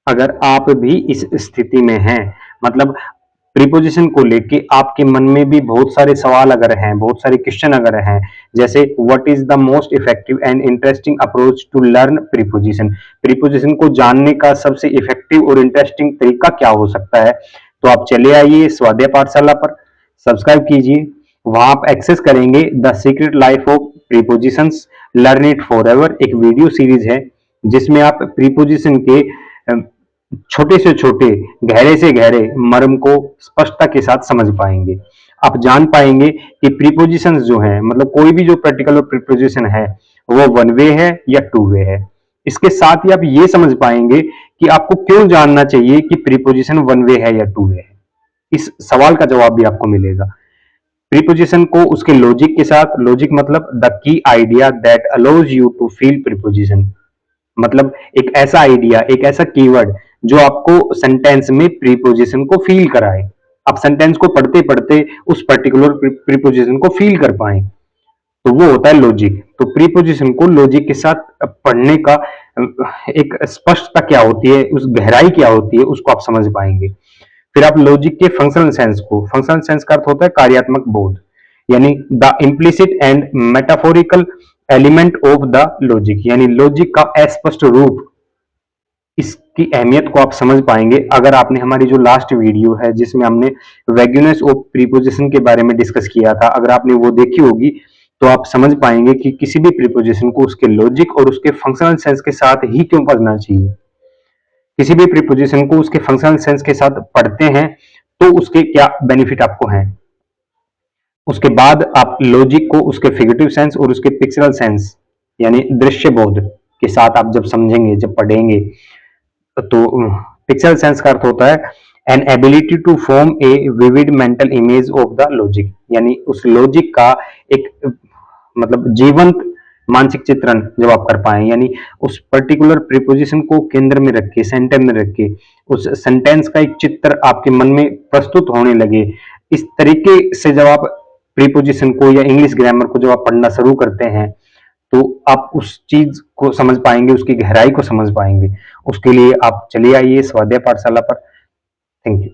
अगर आप भी इस स्थिति में हैं, मतलब प्रीपोजिशन को लेके आपके मन में भी बहुत सारे सवाल अगर हैं, बहुत सारे क्वेश्चन अगर हैं, जैसे what is the most effective and interesting approach to learn preposition, preposition को जानने का सबसे इफेक्टिव और इंटरेस्टिंग तरीका क्या हो सकता है, तो आप चले आइए स्वाध्याय पाठशाला पर, सब्सक्राइब कीजिए। वहां आप एक्सेस करेंगे the secret life of prepositions, learn it for ever, एक वीडियो सीरीज है जिसमें आप प्रीपोजिशन के छोटे से छोटे, गहरे से गहरे मर्म को स्पष्टता के साथ समझ पाएंगे। आप जान पाएंगे कि प्रीपोजिशंस जो हैं, मतलब कोई भी जो पर्टिकुलर प्रीपोजिशन है वो वन वे है या टू वे है। इसके साथ ही आप ये समझ पाएंगे कि आपको क्यों जानना चाहिए कि प्रीपोजिशन वन वे है या टू वे है। इस सवाल का जवाब भी आपको मिलेगा। प्रीपोजिशन को उसके लॉजिक के साथ, लॉजिक मतलब the key idea that allows you to feel preposition, मतलब एक ऐसा आइडिया, एक ऐसा कीवर्ड जो आपको सेंटेंस में प्रीपोजिशन को फील कराए, आप सेंटेंस को पढ़ते पढ़ते उस पर्टिकुलर प्रीपोजिशन को फील कर पाए, तो वो होता है लॉजिक। तो प्रीपोजिशन को लॉजिक के साथ पढ़ने का एक स्पष्टता क्या होती है, उस गहराई क्या होती है, उसको आप समझ पाएंगे। फिर आप लॉजिक के फंक्शनल सेंस को, फंक्शनल सेंस का अर्थ होता है कार्यात्मक बोध, यानी the implicit and metaphorical element of the logic, यानी लॉजिक का अस्पष्ट रूप, इसकी अहमियत को आप समझ पाएंगे अगर आपने हमारी जो लास्ट वीडियो है जिसमें हमने वैग्यूनेस ऑफ प्रीपोजिशन के बारे में डिस्कस किया था, अगर आपने वो देखी होगी तो आप समझ पाएंगे कि किसी भी प्रीपोजिशन को उसके लॉजिक और उसके फंक्शनल सेंस के साथ ही क्यों पढ़ना चाहिए। किसी भी प्रीपोजिशन को उसके फंक्शनल सेंस के साथ पढ़ते हैं तो उसके क्या बेनिफिट आपको हैं। उसके बाद आप लॉजिक को उसके फिगरेटिव सेंस और उसके पिक्चरल सेंस यानी दृश्य बोध के साथ आप जब समझेंगे, जब पढ़ेंगे, तो पिक्चरल सेंस का अर्थ होता है an ability to form a vivid mental image of the logic, यानी उस लॉजिक का एक मतलब जीवंत मानसिक चित्रण जब आप कर पाए, यानी उस पर्टिकुलर प्रीपोजिशन को केंद्र में रख के, सेंटर में रख के उस सेंटेंस का एक चित्र आपके मन में प्रस्तुत होने लगे। इस तरीके से जब आप प्रीपोजिशन को या इंग्लिश ग्रामर को जब आप पढ़ना शुरू करते हैं तो आप उस चीज को समझ पाएंगे, उसकी गहराई को समझ पाएंगे। उसके लिए आप चले आइए स्वाध्याय पाठशाला पर। Thank you.